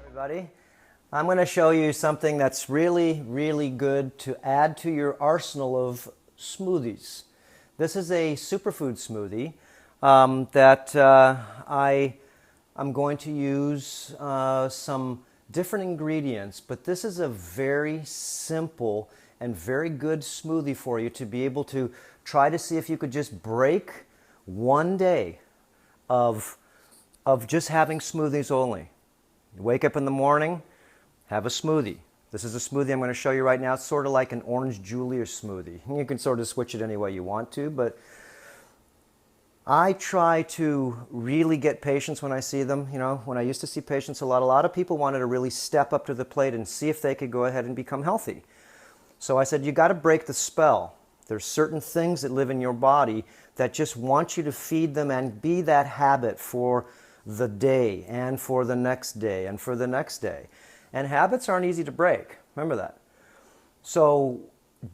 Everybody, I'm going to show you something that's really, really good to add to your arsenal of smoothies. This is a superfood smoothie that I'm going to use some different ingredients, but this is a very simple and very good smoothie for you to be able to try to see if you could just break one day of just having smoothies only. You wake up in the morning, have a smoothie. This is a smoothie I'm going to show you right now. It's sort of like an orange Julius smoothie. You can sort of switch it any way you want to, but I try to really get patients when I see them. You know, when I used to see patients a lot of people wanted to really step up to the plate and see if they could go ahead and become healthy. So I said, you got to break the spell. There's certain things that live in your body that just want you to feed them and be that habit for the day and for the next day and for the next day. And habits aren't easy to break. Remember that. So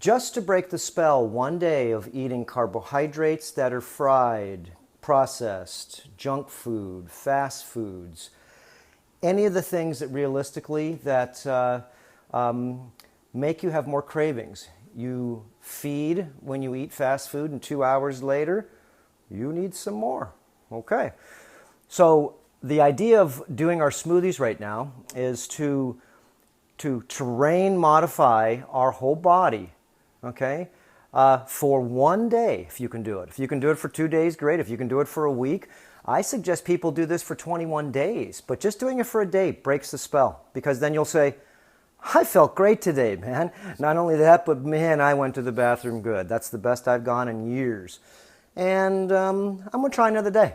just to break the spell one day of eating carbohydrates that are fried, processed, junk food, fast foods, any of the things that realistically that make you have more cravings. You feed when you eat fast food and 2 hours later, you need some more. Okay. So the idea of doing our smoothies right now is to terrain modify our whole body, okay, for one day if you can do it. If you can do it for 2 days, great. If you can do it for a week, I suggest people do this for 21 days. But just doing it for a day breaks the spell, because then you'll say, I felt great today, man. Not only that, but man, I went to the bathroom good. That's the best I've gone in years. And I'm going to try another day.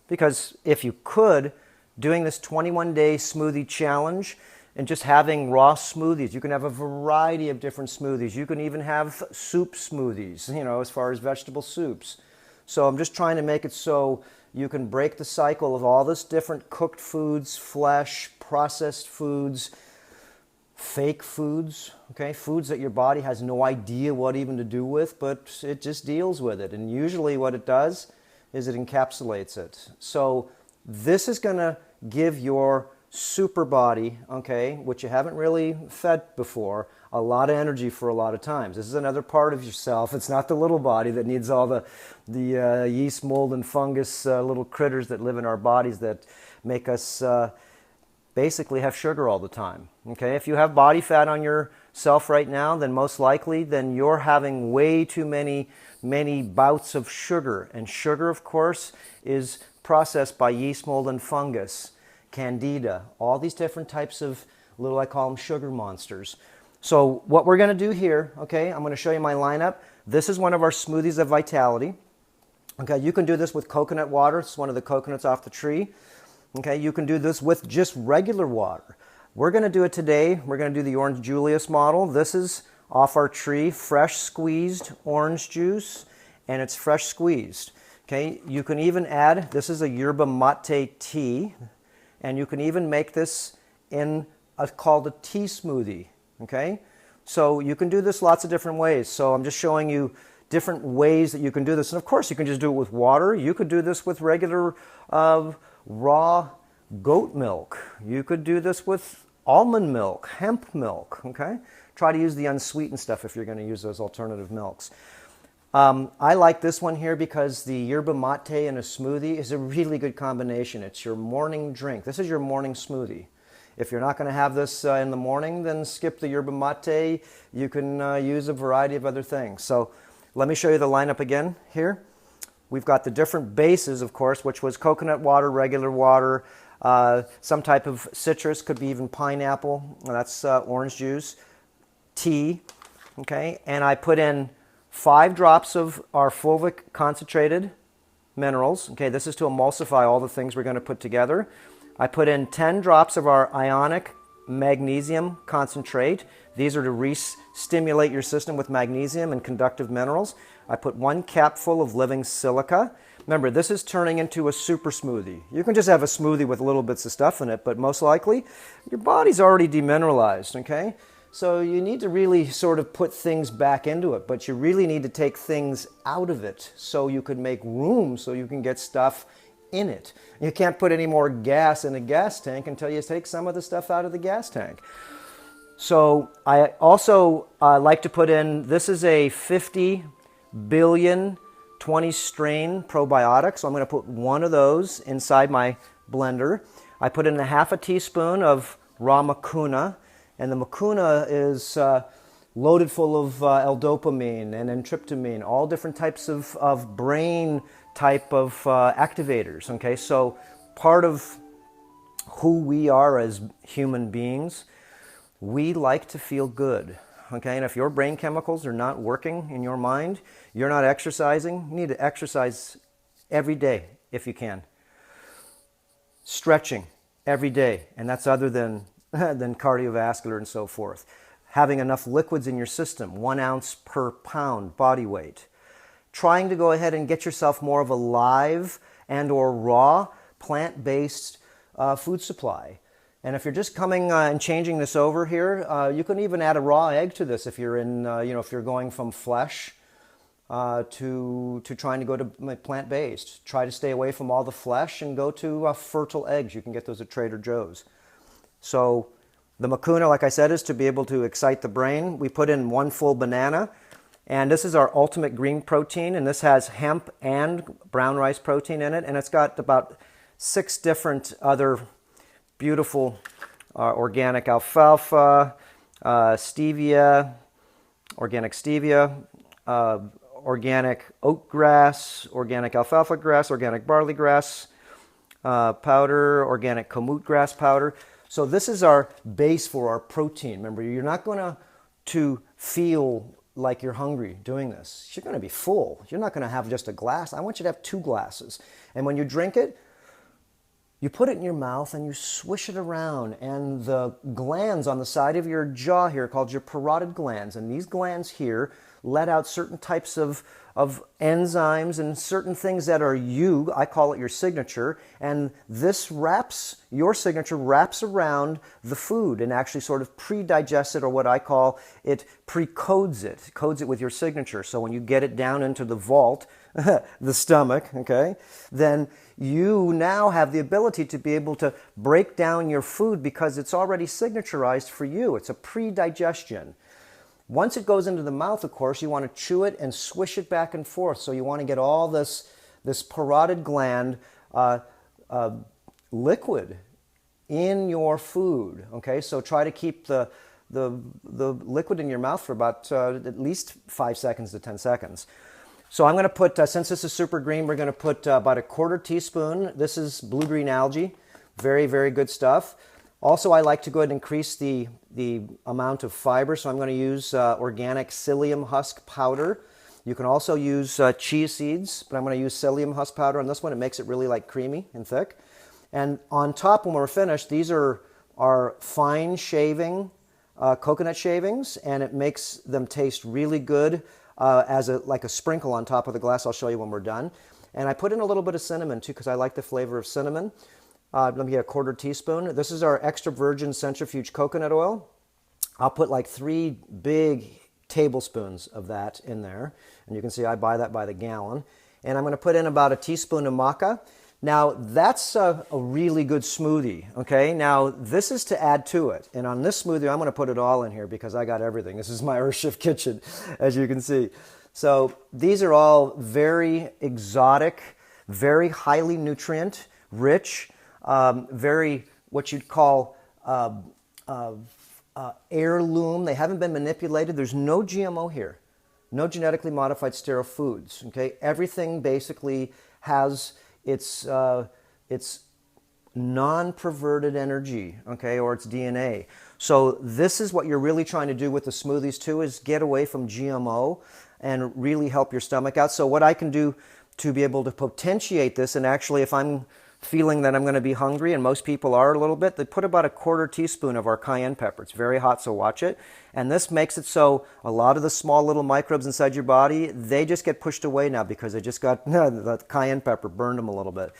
Because if you could, doing this 21-day smoothie challenge and just having raw smoothies, you can have a variety of different smoothies. You can even have soup smoothies, you know, as far as vegetable soups. So I'm just trying to make it so you can break the cycle of all this different cooked foods, flesh, processed foods, fake foods, okay, foods that your body has no idea what even to do with, but it just deals with it. And usually what it does is it encapsulates it. So this is going to give your super body, okay, which you haven't really fed before, a lot of energy for a lot of times. This is another part of yourself. It's not the little body that needs all the yeast, mold, and fungus little critters that live in our bodies that make us basically have sugar all the time. Okay, if you have body fat on yourself right now, then most likely then you're having way too many bouts of sugar. And sugar, of course, is processed by yeast, mold, and fungus, candida, all these different types of little, I call them sugar monsters. So what we're going to do here, okay, I'm going to show you my lineup. This is one of our smoothies of vitality. Okay, you can do this with coconut water. It's one of the coconuts off the tree. Okay, you can do this with just regular water. We're going to do it today. We're going to do the Orange Julius model. This is off our tree, fresh squeezed orange juice, and it's fresh squeezed. Okay, you can even add, this is a yerba mate tea, and you can even make this in called a tea smoothie. Okay, so you can do this lots of different ways. So I'm just showing you different ways that you can do this. And of course, you can just do it with water. You could do this with regular raw goat milk. You could do this with almond milk, hemp milk, okay? Try to use the unsweetened stuff if you're going to use those alternative milks. I like this one here because the yerba mate in a smoothie is a really good combination. It's your morning drink. This is your morning smoothie. If you're not going to have this in the morning, then skip the yerba mate. You can use a variety of other things. So let me show you the lineup again here. We've got the different bases, of course, which was coconut water, regular water, some type of citrus, could be even pineapple. That's orange juice, tea, okay? And I put in 5 drops of our fulvic concentrated minerals. Okay, this is to emulsify all the things we're going to put together. I put in 10 drops of our ionic magnesium concentrate. These are to re-stimulate your system with magnesium and conductive minerals. I put 1 capful of living silica. Remember, this is turning into a super smoothie. You can just have a smoothie with little bits of stuff in it, but most likely your body's already demineralized, okay? So you need to really sort of put things back into it, but you really need to take things out of it so you could make room so you can get stuff in it. You can't put any more gas in a gas tank until you take some of the stuff out of the gas tank. So I also like to put in, this is a 50 billion 20 strain probiotic. So I'm going to put one of those inside my blender. I put in a half a teaspoon of raw mucuna, and the mucuna is loaded full of L-dopamine and N-tryptamine, all different types of brain type of activators. Okay, so part of who we are as human beings, we like to feel good. Okay, and if your brain chemicals are not working in your mind, you're not exercising, you need to exercise every day if you can. Stretching every day, and that's other than cardiovascular and so forth. Having enough liquids in your system, 1 ounce per pound body weight. Trying to go ahead and get yourself more of a live and or raw plant-based food supply. And if you're just coming and changing this over here, you can even add a raw egg to this if you're in, if you're going from flesh to trying to go to plant-based. Try to stay away from all the flesh and go to fertile eggs. You can get those at Trader Joe's. So the mucuna, like I said, is to be able to excite the brain. We put in 1 full banana, and this is our ultimate green protein, and this has hemp and brown rice protein in it, and it's got about 6 different other beautiful organic alfalfa, stevia, organic stevia, organic oat grass, organic alfalfa grass, organic barley grass powder, organic kamut grass powder. So this is our base for our protein. Remember, you're not going to feel like you're hungry doing this. You're going to be full. You're not going to have just a glass. I want you to have 2 glasses. And when you drink it, you put it in your mouth and you swish it around, and the glands on the side of your jaw here, called your parotid glands, and these glands here let out certain types of enzymes and certain things that are I call it your signature, and this your signature wraps around the food and actually sort of pre-digests it, or what I call it, codes it with your signature. So when you get it down into the vault, the stomach, okay, then you now have the ability to be able to break down your food because it's already signaturized for you. It's a pre-digestion. Once it goes into the mouth, of course, you want to chew it and swish it back and forth. So you want to get all this parotid gland liquid in your food. Okay, so try to keep the liquid in your mouth for about at least 5 seconds to 10 seconds. So I'm going to put, since this is super green, we're going to put about a 1/4 teaspoon. This is blue-green algae. Very, very good stuff. Also, I like to go ahead and increase the amount of fiber, so I'm going to use organic psyllium husk powder. You can also use chia seeds, but I'm going to use psyllium husk powder on this one. It makes it really like creamy and thick. And on top, when we're finished, these are fine shaving, coconut shavings, and it makes them taste really good as like a sprinkle on top of the glass. I'll show you when we're done. And I put in a little bit of cinnamon too, because I like the flavor of cinnamon. Let me get a 1/4 teaspoon. This is our extra virgin centrifuge coconut oil. I'll put like 3 big tablespoons of that in there. And you can see I buy that by the gallon. And I'm going to put in about a teaspoon of maca. Now, that's a really good smoothie, okay? Now, this is to add to it. And on this smoothie, I'm going to put it all in here because I got everything. This is my Earth Shift kitchen, as you can see. So these are all very exotic, very highly nutrient rich, very what you'd call heirloom. They haven't been manipulated. There's no GMO here, no genetically modified sterile foods, okay? Everything basically has its non-perverted energy, okay, or its DNA. So this is what you're really trying to do with the smoothies too, is get away from GMO and really help your stomach out. So what I can do to be able to potentiate this, and actually if I'm feeling that I'm going to be hungry, and most people are a little bit, they put about a 1/4 teaspoon of our cayenne pepper. It's very hot, so watch it. And this makes it so a lot of the small little microbes inside your body, they just get pushed away now because they just got the cayenne pepper burned them a little bit.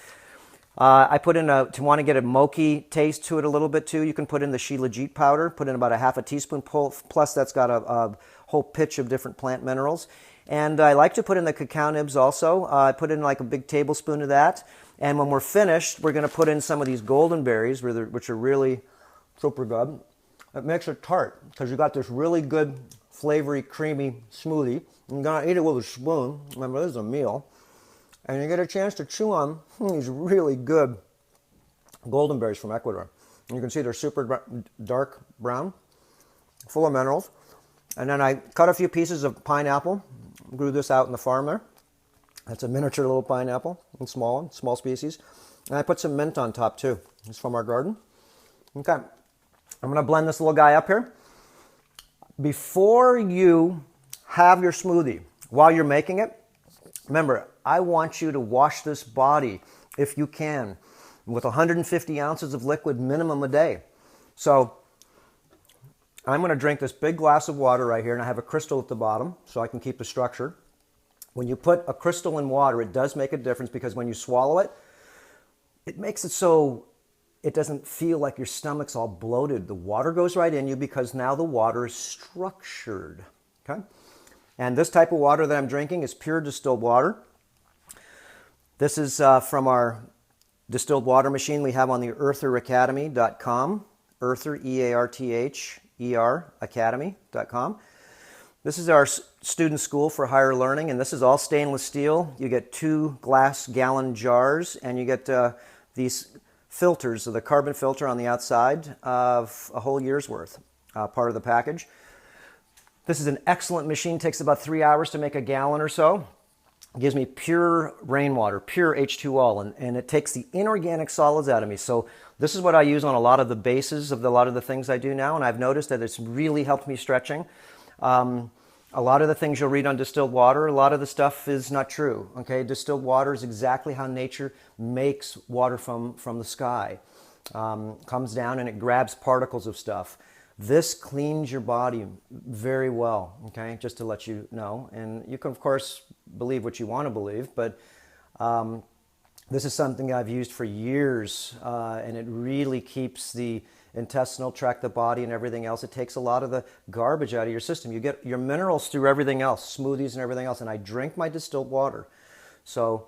I put in to want to get a mochi taste to it a little bit too, you can put in the Shilajit powder, put in about a half a teaspoon, plus that's got a whole pitch of different plant minerals. And I like to put in the cacao nibs also. I put in like a big tablespoon of that. And when we're finished, we're going to put in some of these golden berries, which are really super good. It makes it tart because you got this really good, flavory, creamy smoothie. You're going to eat it with a spoon. Remember, this is a meal. And you get a chance to chew on these really good golden berries from Ecuador. And you can see they're super dark brown, full of minerals. And then I cut a few pieces of pineapple, grew this out in the farm there. That's a miniature little pineapple, a small one, small species. And I put some mint on top too. It's from our garden. Okay, I'm going to blend this little guy up here. Before you have your smoothie, while you're making it, remember, I want you to wash this body, if you can, with 150 ounces of liquid minimum a day. So I'm going to drink this big glass of water right here, and I have a crystal at the bottom so I can keep the structure. When you put a crystal in water, it does make a difference because when you swallow it, it makes it so it doesn't feel like your stomach's all bloated. The water goes right in you because now the water is structured. Okay? And this type of water that I'm drinking is pure distilled water. This is from our distilled water machine we have on the eartheracademy.com. Earther, E-A-R-T-H-E-R, academy.com. This is our student school for higher learning, and this is all stainless steel. You get 2 glass gallon jars, and you get these filters, so the carbon filter on the outside of a whole year's worth, part of the package. This is an excellent machine. It takes about 3 hours to make a gallon or so. It gives me pure rainwater, pure H2O, and it takes the inorganic solids out of me. So this is what I use on a lot of the bases of a lot of the things I do now, and I've noticed that it's really helped me stretching. A lot of the things you'll read on distilled water, a lot of the stuff is not true. Okay, distilled water is exactly how nature makes water from the sky. Comes down and it grabs particles of stuff. This cleans your body very well, okay, just to let you know. And you can, of course, believe what you want to believe, but this is something I've used for years, and it really keeps the intestinal tract, the body, and everything else. It takes a lot of the garbage out of your system. You get your minerals through everything else, smoothies and everything else, and I drink my distilled water. So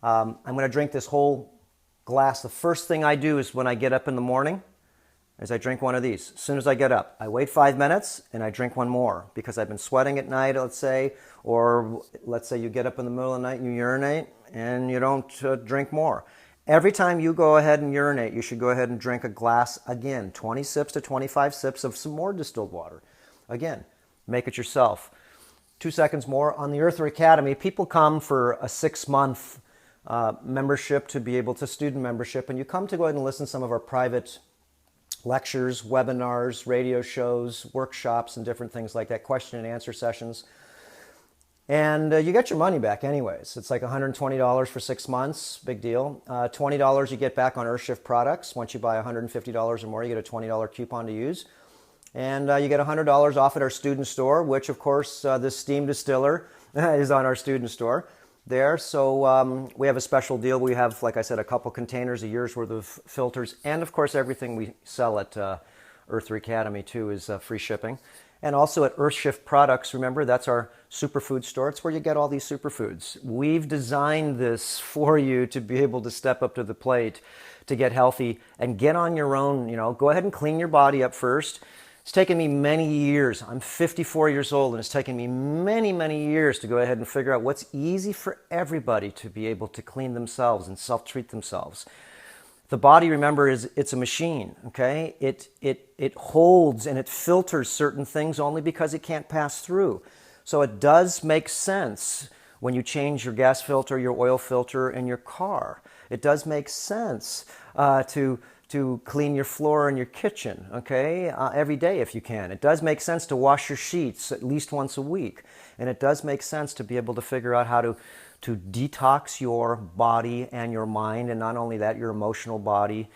I'm going to drink this whole glass. The first thing I do is when I get up in the morning, is I drink one of these. As soon as I get up, I wait 5 minutes and I drink one more because I've been sweating at night, let's say, or let's say you get up in the middle of the night and you urinate and you don't drink more. Every time you go ahead and urinate, you should go ahead and drink a glass again, 20 sips to 25 sips of some more distilled water. Again, make it yourself. 2 seconds more. On the Earther Academy, people come for a 6-month membership to be able to, student membership, and you come to go ahead and listen to some of our private lectures, webinars, radio shows, workshops, and different things like that, question and answer sessions. And you get your money back anyways. It's like $120 for 6 months, big deal. $20 you get back on Earthshift products. Once you buy $150 or more, you get a $20 coupon to use. And you get $100 off at our student store, which of course this steam distiller is on our student store there. So we have a special deal. We have, like I said, a couple containers, a year's worth of filters, and of course everything we sell at Earther Academy too is free shipping. And also at Earthshift Products, remember, that's our superfood store. It's where you get all these superfoods. We've designed this for you to be able to step up to the plate, to get healthy and get on your own. You know, go ahead and clean your body up first. It's taken me many years. I'm 54 years old, and it's taken me many, many years to go ahead and figure out what's easy for everybody to be able to clean themselves and self-treat themselves. The body, remember, it's a machine, okay? It holds and it filters certain things only because it can't pass through. So it does make sense when you change your gas filter, your oil filter in your car. It does make sense to clean your floor in your kitchen, okay? Every day if you can. It does make sense to wash your sheets at least once a week. And it does make sense to be able to figure out how to detox your body and your mind, and not only that, your emotional body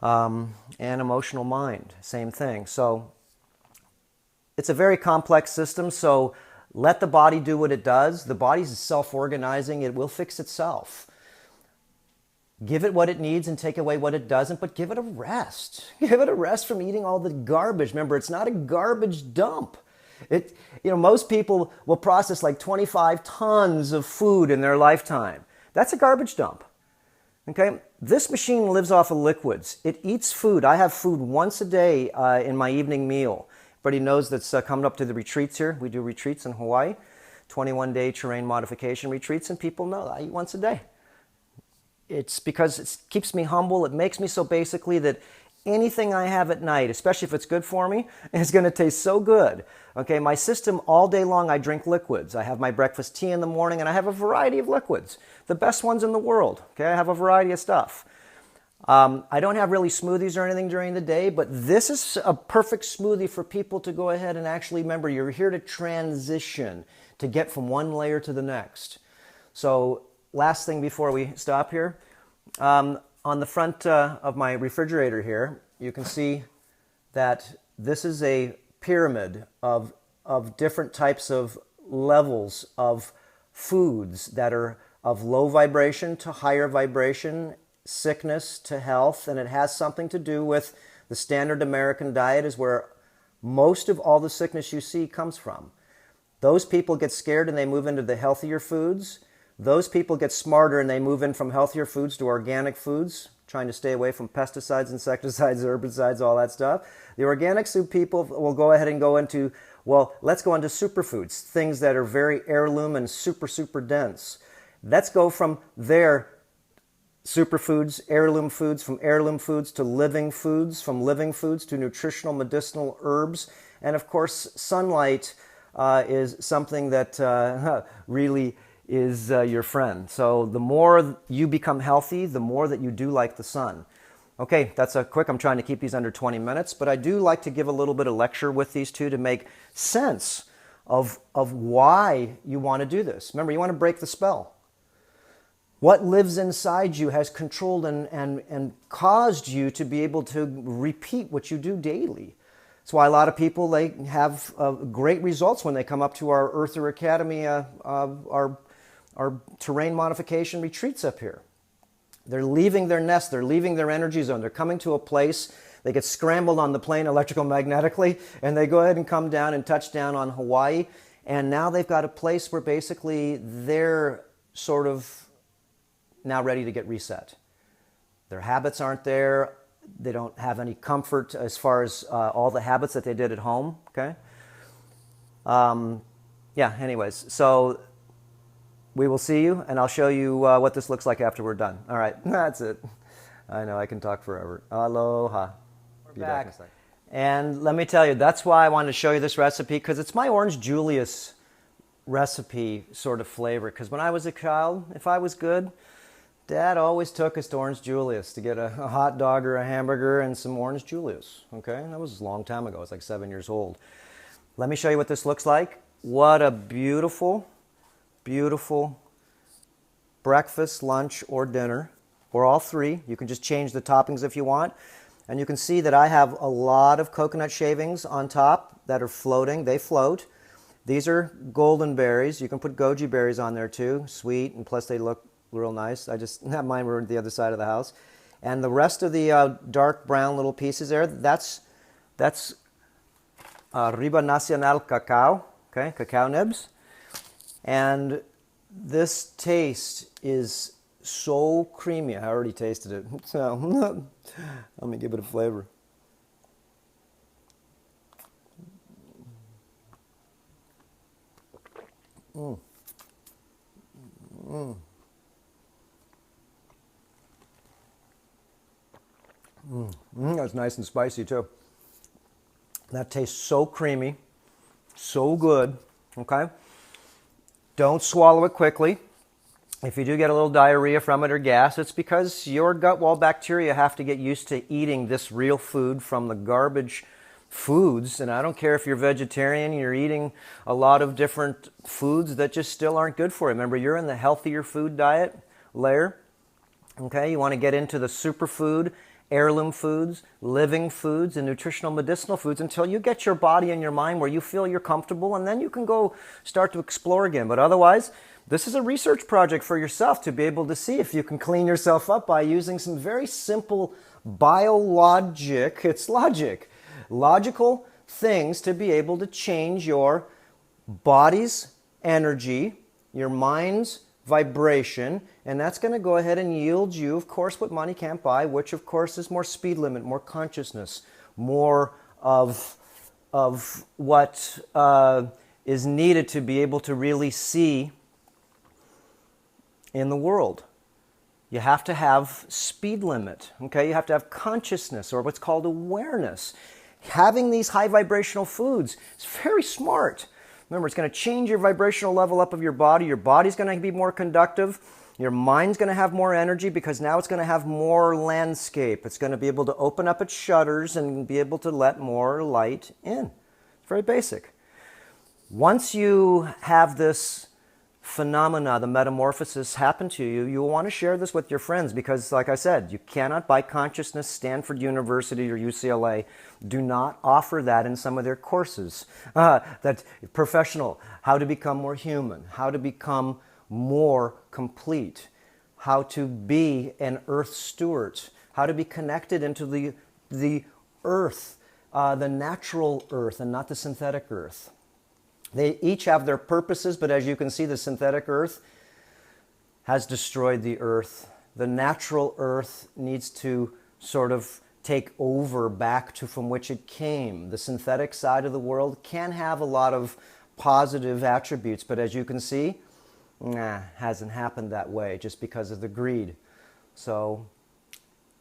and emotional mind, same thing. So it's a very complex system, so let the body do what it does. The body's self-organizing. It will fix itself. Give it what it needs and take away what it doesn't, but give it a rest. Give it a rest from eating all the garbage. Remember, it's not a garbage dump. Most people will process like 25 tons of food in their lifetime. That's a garbage dump. Okay? This machine lives off of liquids. It eats food. I have food once a day in my evening meal. Everybody knows that's coming up to the retreats here. We do retreats in Hawaii, 21-day terrain modification retreats, and people know I eat once a day. It's because it keeps me humble. It makes me so basically that anything I have at night, especially if it's good for me, is going to taste so good. Okay, my system all day long, I drink liquids. I have my breakfast tea in the morning, and I have a variety of liquids, the best ones in the world. Okay, I have a variety of stuff. I don't have really smoothies or anything during the day, but this is a perfect smoothie for people to go ahead and actually remember you're here to transition, to get from one layer to the next. So last thing before we stop here, on the front of my refrigerator here, you can see that this is a pyramid of different types of levels of foods that are of low vibration to higher vibration, sickness to health, and it has something to do with the standard American diet is where most of all the sickness you see comes from. Those people get scared and they move into the healthier foods. Those people get smarter and they move in from healthier foods to organic foods, trying to stay away from pesticides, insecticides, herbicides, all that stuff. The organic soup people will go ahead and go into, well, let's go into superfoods, things that are very heirloom and super, super dense. Let's go from their superfoods, heirloom foods, from heirloom foods to living foods, from living foods to nutritional medicinal herbs. And of course, sunlight is something that really is your friend. So the more you become healthy, the more that you do like the sun. Okay, that's a quick, I'm trying to keep these under 20 minutes, but I do like to give a little bit of lecture with these two to make sense of why you want to do this. Remember, you want to break the spell. What lives inside you has controlled and caused you to be able to repeat what you do daily. That's why a lot of people, they have great results when they come up to our Earther Academy, our terrain modification retreats up here. They're leaving their nest, they're leaving their energy zone, they're coming to a place, they get scrambled on the plane electromagnetically, and they go ahead and come down and touch down on Hawaii, and now they've got a place where basically they're sort of now ready to get reset. Their habits aren't there, they don't have any comfort as far as all the habits that they did at home, okay? Anyways, so we will see you, and I'll show you what this looks like after we're done. All right, that's it. I know, I can talk forever. Aloha. We're back. And let me tell you, that's why I wanted to show you this recipe, because it's my Orange Julius recipe sort of flavor. Because when I was a child, if I was good, Dad always took us to Orange Julius to get a hot dog or a hamburger and some Orange Julius. Okay, and that was a long time ago. I was like 7 years old. Let me show you what this looks like. What a beautiful, beautiful breakfast, lunch, or dinner, or all three. You can just change the toppings if you want. And you can see that I have a lot of coconut shavings on top that are floating. They float. These are golden berries. You can put goji berries on there too, sweet, and plus they look real nice. I just have mine were at the other side of the house. And the rest of the dark brown little pieces there, that's Riba Nacional cacao, okay, cacao nibs. And this taste is so creamy. I already tasted it. So let me give it a flavor. That's nice and spicy too. That tastes so creamy, so good, okay? Don't swallow it quickly. If you do get a little diarrhea from it or gas, it's because your gut wall bacteria have to get used to eating this real food from the garbage foods. And I don't care if you're vegetarian, you're eating a lot of different foods that just still aren't good for you. Remember, you're in the healthier food diet layer. Okay, you want to get into the superfood, heirloom foods, living foods, and nutritional medicinal foods until you get your body and your mind where you feel you're comfortable, and then you can go start to explore again. But otherwise, this is a research project for yourself to be able to see if you can clean yourself up by using some very simple logical things to be able to change your body's energy, your mind's vibration, and that's going to go ahead and yield you, of course, what money can't buy, which of course is more speed limit, more consciousness, more of what is needed to be able to really see in the world. You have to have speed limit, okay? You have to have consciousness, or what's called awareness. Having these high vibrational foods is very smart. Remember, it's going to change your vibrational level up of your body. Your body's going to be more conductive. Your mind's going to have more energy because now it's going to have more landscape. It's going to be able to open up its shutters and be able to let more light in. It's very basic. Once you have this phenomena, the metamorphosis happen to you, you'll want to share this with your friends because, like I said, you cannot buy consciousness. Stanford University or UCLA do not offer that in some of their courses. That professional, how to become more human, how to become more complete, how to be an earth steward, how to be connected into the earth, the natural earth and not the synthetic earth. They each have their purposes, but as you can see, the synthetic earth has destroyed the earth. The natural earth needs to sort of take over back to from which it came. The synthetic side of the world can have a lot of positive attributes, but as you can see, hasn't happened that way just because of the greed. So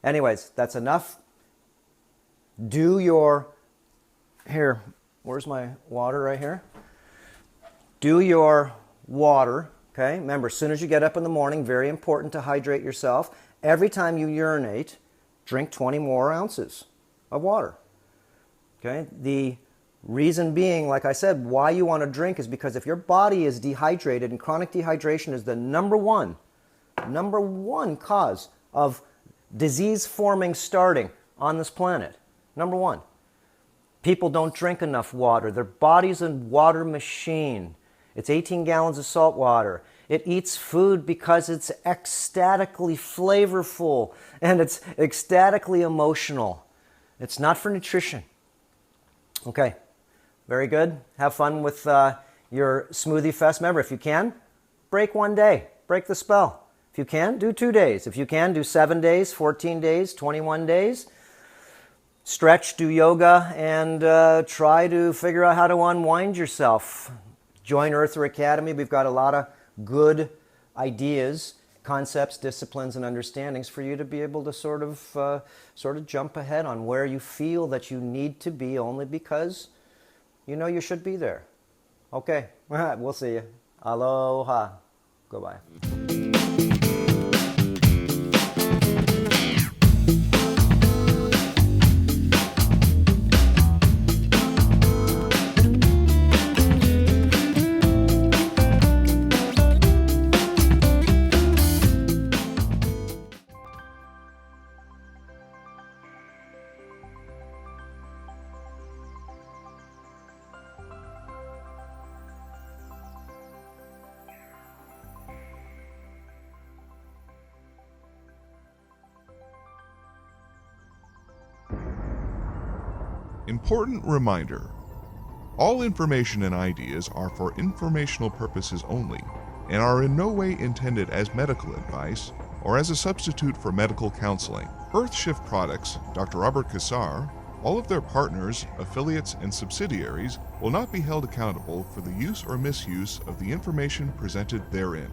anyways, that's enough. Here, where's my water right here? Do your water, okay? Remember, as soon as you get up in the morning, very important to hydrate yourself. Every time you urinate, drink 20 more ounces of water, okay? The reason being, like I said, why you want to drink is because if your body is dehydrated, and chronic dehydration is the number one cause of disease forming starting on this planet. Number one. People don't drink enough water. Their body's a water machine. It's 18 gallons of salt water. It eats food because it's ecstatically flavorful and it's ecstatically emotional. It's not for nutrition. Okay, very good. Have fun with your smoothie fest. Remember, if you can, break one day. Break the spell. If you can, do 2 days. If you can, do 7 days, 14 days, 21 days. Stretch, do yoga, and try to figure out how to unwind yourself. Join Earther Academy. We've got a lot of good ideas, concepts, disciplines, and understandings for you to be able to sort of jump ahead on where you feel that you need to be only because you know you should be there. Okay, we'll see you. Aloha. Goodbye. Important reminder. All information and ideas are for informational purposes only and are in no way intended as medical advice or as a substitute for medical counseling. Earthshift Products, Dr. Robert Cassar, all of their partners, affiliates, and subsidiaries will not be held accountable for the use or misuse of the information presented therein.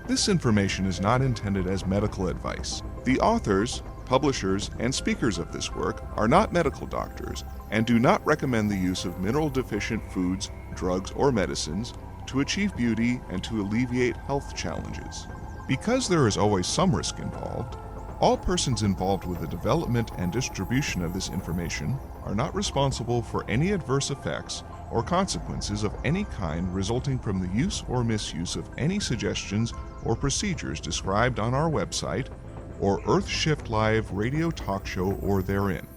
This information is not intended as medical advice. The authors, publishers, and speakers of this work are not medical doctors and do not recommend the use of mineral-deficient foods, drugs, or medicines to achieve beauty and to alleviate health challenges. Because there is always some risk involved, all persons involved with the development and distribution of this information are not responsible for any adverse effects or consequences of any kind resulting from the use or misuse of any suggestions or procedures described on our website or Earthshift Live radio talk show or therein.